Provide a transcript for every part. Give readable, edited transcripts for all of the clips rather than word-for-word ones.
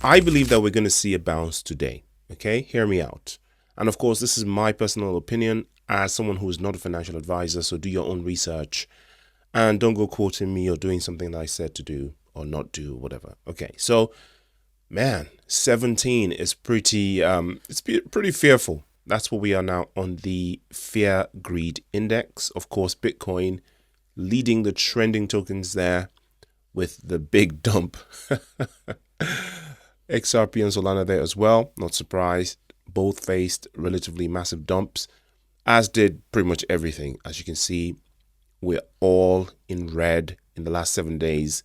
I believe that we're going to see a bounce today. Okay, hear me out. And of course, this is my personal opinion as someone who is not a financial advisor. So do your own research and don't go quoting me or doing something that I said to do or not do, whatever. Okay, so man, 17 is pretty fearful. That's what we are now on the fear greed index. Of course, Bitcoin leading the trending tokens there with the big dump. XRP and Solana there as well. Not surprised. Both faced relatively massive dumps, as did pretty much everything. As you can see, we're all in red in the last 7 days,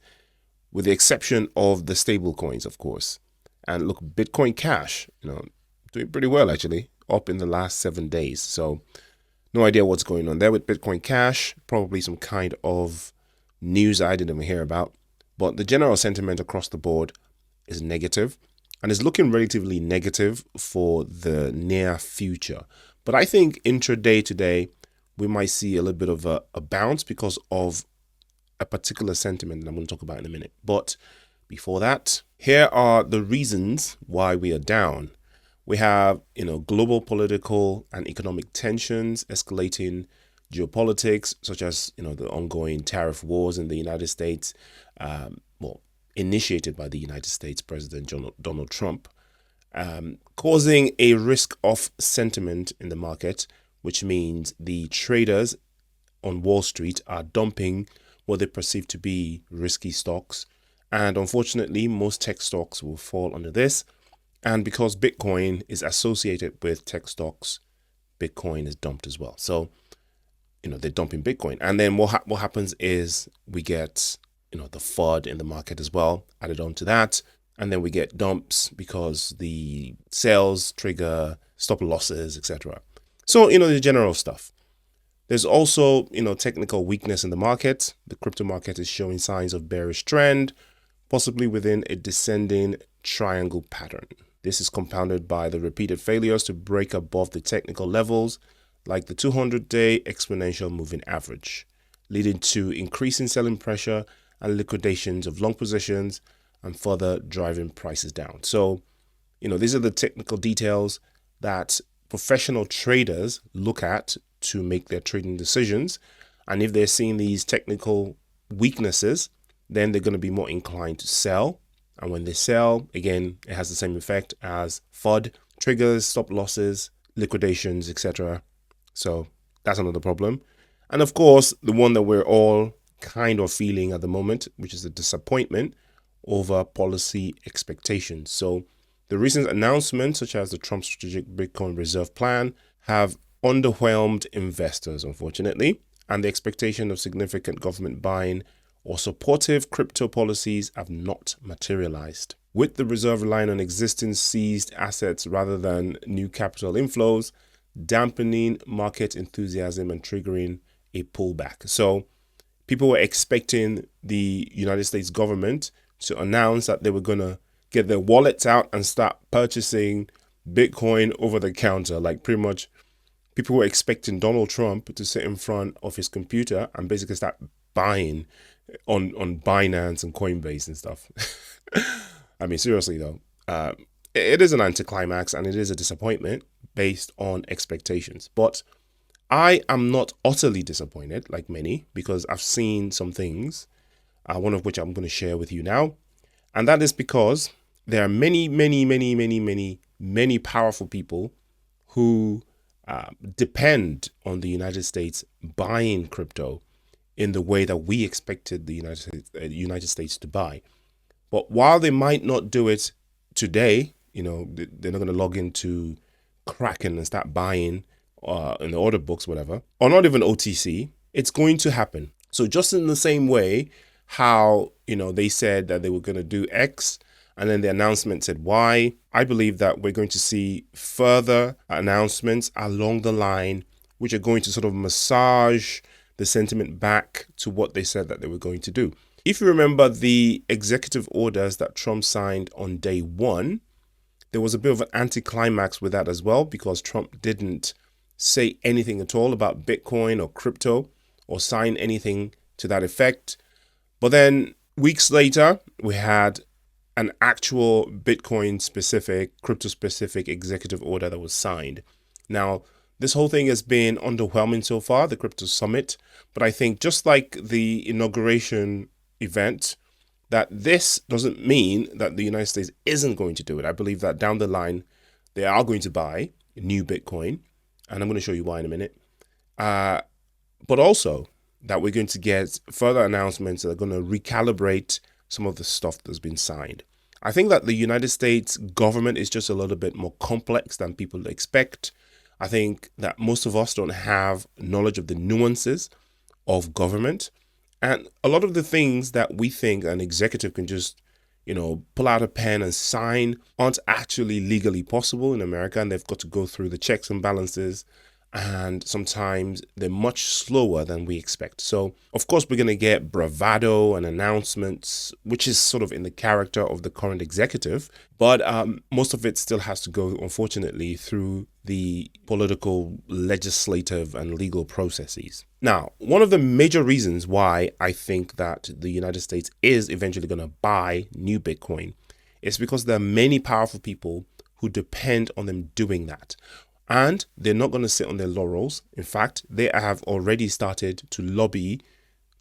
with the exception of the stable coins, of course. And look, Bitcoin Cash, doing pretty well actually, up in the last 7 days. So no idea what's going on there with Bitcoin Cash. Probably some kind of news I didn't even hear about. But the general sentiment across the board is negative and is looking relatively negative for the near future. But I think intraday today, we might see a little bit of a bounce because of a particular sentiment that I'm going to talk about in a minute. But before that, here are the reasons why we are down. We have, global political and economic tensions escalating, geopolitics, such as, the ongoing tariff wars in the United States, initiated by the United States President Donald Trump, causing a risk-off sentiment in the market, which means the traders on Wall Street are dumping what they perceive to be risky stocks. And unfortunately, most tech stocks will fall under this. And because Bitcoin is associated with tech stocks, Bitcoin is dumped as well. So, they're dumping Bitcoin. And then what happens is we get, the FUD in the market as well added on to that. And then we get dumps because the sales trigger stop losses, etc. So, the general stuff. There's also, technical weakness in the market. The crypto market is showing signs of bearish trend, possibly within a descending triangle pattern. This is compounded by the repeated failures to break above the technical levels, like the 200-day exponential moving average, leading to increasing selling pressure and liquidations of long positions and further driving prices down. So, these are the technical details that professional traders look at to make their trading decisions. And if they're seeing these technical weaknesses, then they're going to be more inclined to sell. And when they sell, again, it has the same effect as FUD, triggers, stop losses, liquidations, etc. So that's another problem. And of course, the one that we're all kind of feeling at the moment, which is the disappointment over policy expectations. So the recent announcements, such as the Trump Strategic Bitcoin Reserve Plan, have underwhelmed investors, unfortunately, and the expectation of significant government buying or supportive crypto policies have not materialized. With the reserve relying on existing seized assets rather than new capital inflows, dampening market enthusiasm and triggering a pullback. So people were expecting the United States government to announce that they were going to get their wallets out and start purchasing Bitcoin over the counter. Like pretty much people were expecting Donald Trump to sit in front of his computer and basically start buying on Binance and Coinbase and stuff. I mean, seriously though, it is an anticlimax and it is a disappointment based on expectations. But I am not utterly disappointed like many, because I've seen some things, one of which I'm going to share with you now. And that is because there are many powerful people who depend on the United States buying crypto in the way that we expected the United States to buy. But while they might not do it today, they're not going to log into Kraken and start buying in the order books, whatever, or not even OTC, it's going to happen. So just in the same way how, they said that they were going to do X and then the announcement said Y, I believe that we're going to see further announcements along the line, which are going to sort of massage the sentiment back to what they said that they were going to do. If you remember the executive orders that Trump signed on day one, there was a bit of an anticlimax with that as well, because Trump didn't say anything at all about Bitcoin or crypto or sign anything to that effect. But then weeks later, we had an actual Bitcoin specific, crypto specific executive order that was signed. Now, this whole thing has been underwhelming so far, the crypto summit, but I think just like the inauguration event, that this doesn't mean that the United States isn't going to do it. I believe that down the line, they are going to buy new Bitcoin, and I'm going to show you why in a minute. But also that we're going to get further announcements that are going to recalibrate some of the stuff that's been signed. I think that the United States government is just a little bit more complex than people expect. I think that most of us don't have knowledge of the nuances of government. And a lot of the things that we think an executive can just, pull out a pen and sign aren't actually legally possible in America. And they've got to go through the checks and balances. And sometimes they're much slower than we expect. So, of course, we're going to get bravado and announcements, which is sort of in the character of the current executive. But most of it still has to go, unfortunately, through the political, legislative, and legal processes. Now, one of the major reasons why I think that the United States is eventually going to buy new Bitcoin is because there are many powerful people who depend on them doing that. And they're not going to sit on their laurels. In fact, they have already started to lobby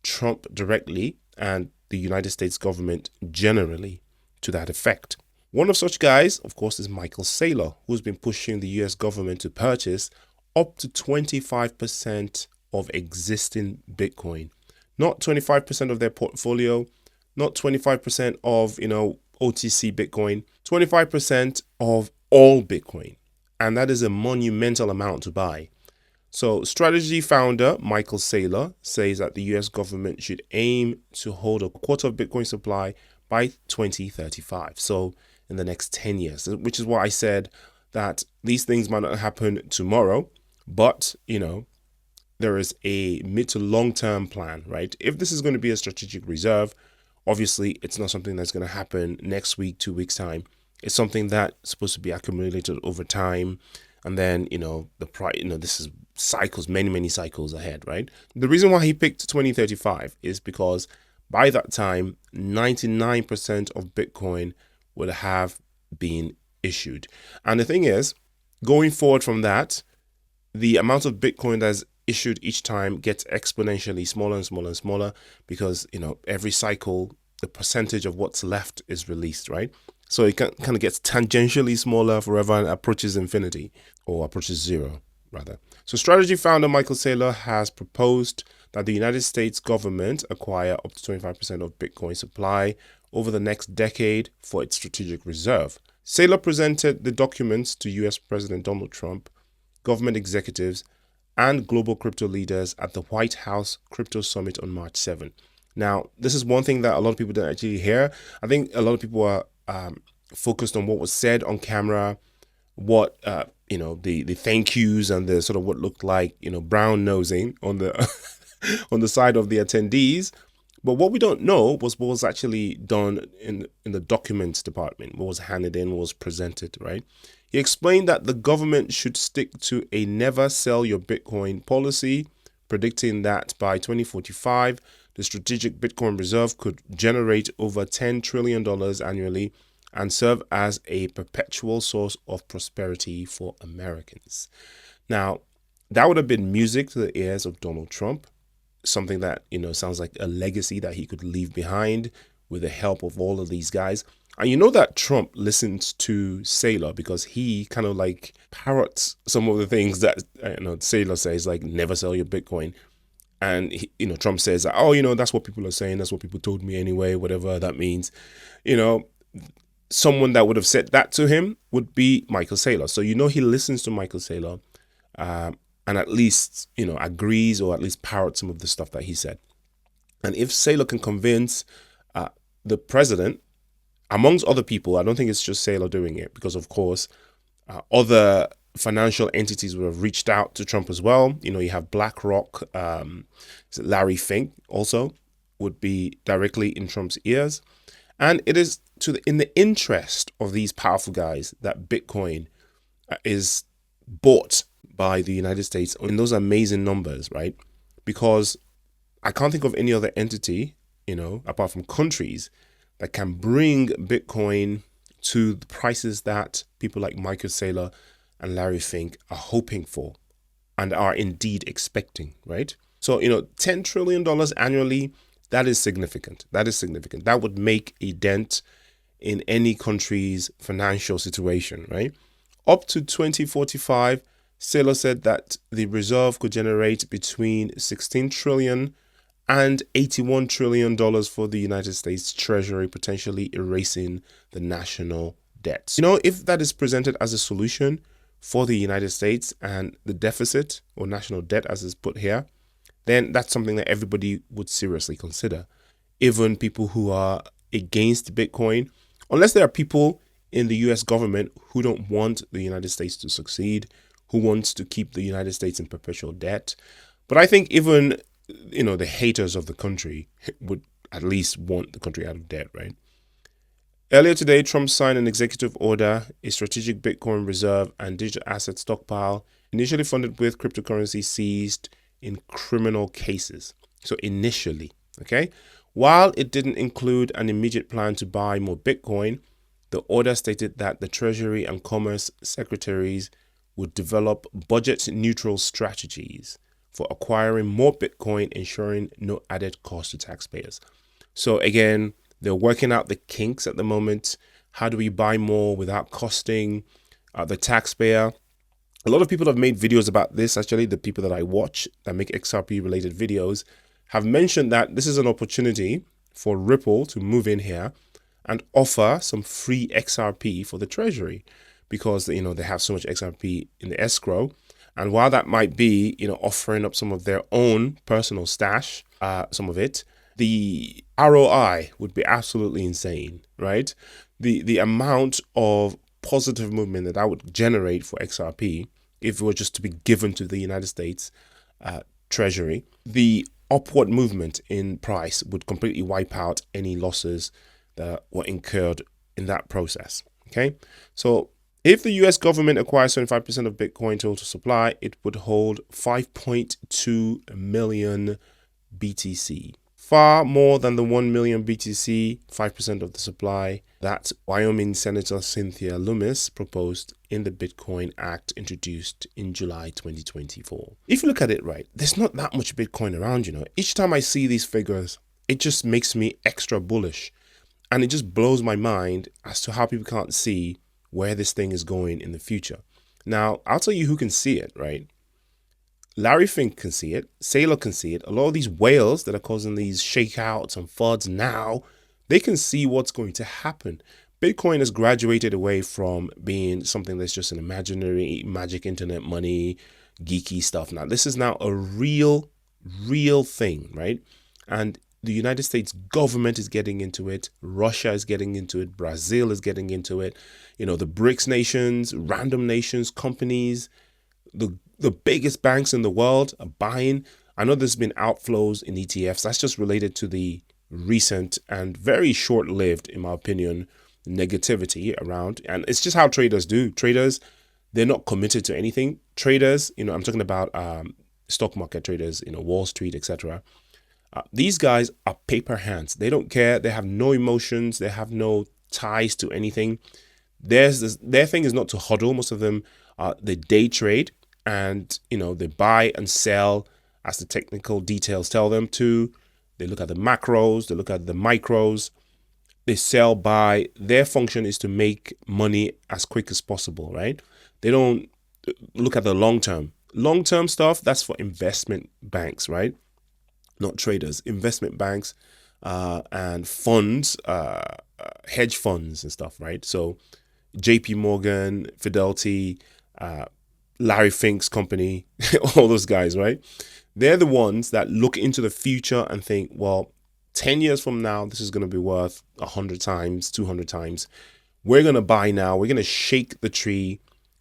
Trump directly and the United States government generally to that effect. One of such guys, of course, is Michael Saylor, who's been pushing the US government to purchase up to 25% of existing Bitcoin. Not 25% of their portfolio, not 25% of, OTC Bitcoin, 25% of all Bitcoin. And that is a monumental amount to buy. So strategy founder Michael Saylor says that the US government should aim to hold a quarter of Bitcoin supply by 2035. So in the next 10 years, which is why I said that these things might not happen tomorrow, but, there is a mid to long term plan, right? If this is going to be a strategic reserve, obviously it's not something that's going to happen next week, 2 weeks time. It's something that's supposed to be accumulated over time. And then, the price, this is cycles, many, many cycles ahead, right? The reason why he picked 2035 is because by that time, 99% of Bitcoin would have been issued. And the thing is, going forward from that, the amount of Bitcoin that's issued each time gets exponentially smaller and smaller and smaller because, every cycle, the percentage of what's left is released, right? So it kind of gets tangentially smaller forever and approaches infinity, or approaches zero, rather. So strategy founder Michael Saylor has proposed that the United States government acquire up to 25% of Bitcoin supply over the next decade for its strategic reserve. Saylor presented the documents to US President Donald Trump, government executives, and global crypto leaders at the White House Crypto Summit on March 7. Now, this is one thing that a lot of people don't actually hear. I think a lot of people are focused on what was said on camera, what the thank yous and the sort of what looked like brown nosing on the on the side of the attendees. But what we don't know was what was actually done in the documents department, what was handed in, what was presented, right? He explained that the government should stick to a never sell your Bitcoin policy, predicting that by 2045, the strategic Bitcoin reserve could generate over $10 trillion annually and serve as a perpetual source of prosperity for Americans. Now, that would have been music to the ears of Donald Trump, something that, sounds like a legacy that he could leave behind with the help of all of these guys. And you know that Trump listens to Saylor because he kind of like parrots some of the things that Saylor says, like never sell your Bitcoin. And Trump says, that's what people are saying. That's what people told me anyway, whatever that means. Someone that would have said that to him would be Michael Saylor. So he listens to Michael Saylor and at least agrees or at least parrots some of the stuff that he said. And if Saylor can convince the president, amongst other people, I don't think it's just Saylor doing it, because of course other financial entities would have reached out to Trump as well. You have BlackRock, Larry Fink also would be directly in Trump's ears. And it is in the interest of these powerful guys that Bitcoin is bought by the United States in those amazing numbers, right? Because I can't think of any other entity, apart from countries, that can bring Bitcoin to the prices that people like Michael Saylor and Larry Fink are hoping for and are indeed expecting, right? So, $10 trillion annually, that is significant. That is significant. That would make a dent in any country's financial situation, right? Up to 2045, Saylor said that the reserve could generate between 16 trillion and $81 trillion for the United States Treasury, potentially erasing the national debt. If that is presented as a solution for the United States and the deficit or national debt, as is put here, then that's something that everybody would seriously consider. Even people who are against Bitcoin, unless there are people in the US government who don't want the United States to succeed, who wants to keep the United States in perpetual debt. But I think even, the haters of the country would at least want the country out of debt, right? Earlier today, Trump signed an executive order, a strategic Bitcoin reserve and digital asset stockpile, initially funded with cryptocurrency seized in criminal cases. So initially, okay? While it didn't include an immediate plan to buy more Bitcoin, the order stated that the Treasury and Commerce secretaries would develop budget-neutral strategies for acquiring more Bitcoin, ensuring no added cost to taxpayers. So again, they're working out the kinks at the moment. How do we buy more without costing the taxpayer? A lot of people have made videos about this. Actually, the people that I watch that make XRP related videos have mentioned that this is an opportunity for Ripple to move in here and offer some free XRP for the treasury because, they have so much XRP in the escrow. And while that might be, offering up some of their own personal stash, some of it, the ROI would be absolutely insane, right? The amount of positive movement that would generate for XRP if it were just to be given to the United States Treasury, the upward movement in price would completely wipe out any losses that were incurred in that process. Okay, so if the US government acquires 75% of Bitcoin total supply, it would hold 5.2 million BTC. Far more than the 1 million BTC, 5% of the supply that Wyoming Senator Cynthia Lummis proposed in the Bitcoin Act introduced in July 2024. If you look at it right, there's not that much Bitcoin around, Each time I see these figures, it just makes me extra bullish. And it just blows my mind as to how people can't see where this thing is going in the future. Now, I'll tell you who can see it, right? Larry Fink can see it. Saylor can see it. A lot of these whales that are causing these shakeouts and FUDs now, they can see what's going to happen. Bitcoin has graduated away from being something that's just an imaginary magic internet money, geeky stuff. Now, this is now a real thing, right? And the United States government is getting into it. Russia is getting into it. Brazil is getting into it. The BRICS nations, random nations, companies, the biggest banks in the world are buying. I know there's been outflows in ETFs. That's just related to the recent and very short-lived, in my opinion, negativity around. And it's just how traders do. Traders, they're not committed to anything. Traders, I'm talking about stock market traders, Wall Street, etc. These guys are paper hands. They don't care. They have no emotions. They have no ties to anything. Their thing is not to hodl. Most of them, they day trade and, they buy and sell as the technical details tell them to. They look at the macros. They look at the micros. They sell, buy. Their function is to make money as quick as possible, right? They don't look at the long term. Long-term stuff, that's for investment banks, right? Not traders, investment banks and funds, hedge funds and stuff, right? So JP Morgan, Fidelity, Larry Fink's company, all those guys, right? They're the ones that look into the future and think, well, 10 years from now, this is going to be worth 100 times, 200 times. We're going to buy now. We're going to shake the tree.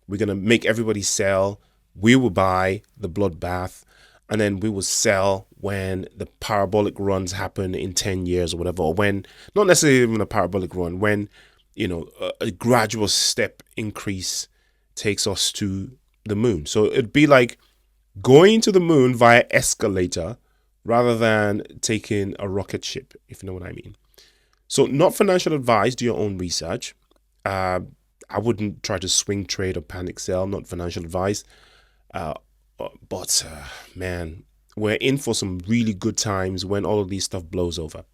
We're going to make everybody sell. We will buy the bloodbath. And then we will sell when the parabolic runs happen in 10 years or whatever, or when, not necessarily even a parabolic run, when, a gradual step increase takes us to the moon. So it'd be like going to the moon via escalator rather than taking a rocket ship, if you know what I mean. So, not financial advice. Do your own research. Uh, I wouldn't try to swing trade or panic sell. Not financial advice. Uh, but man, we're in for some really good times when all of these stuff blows over.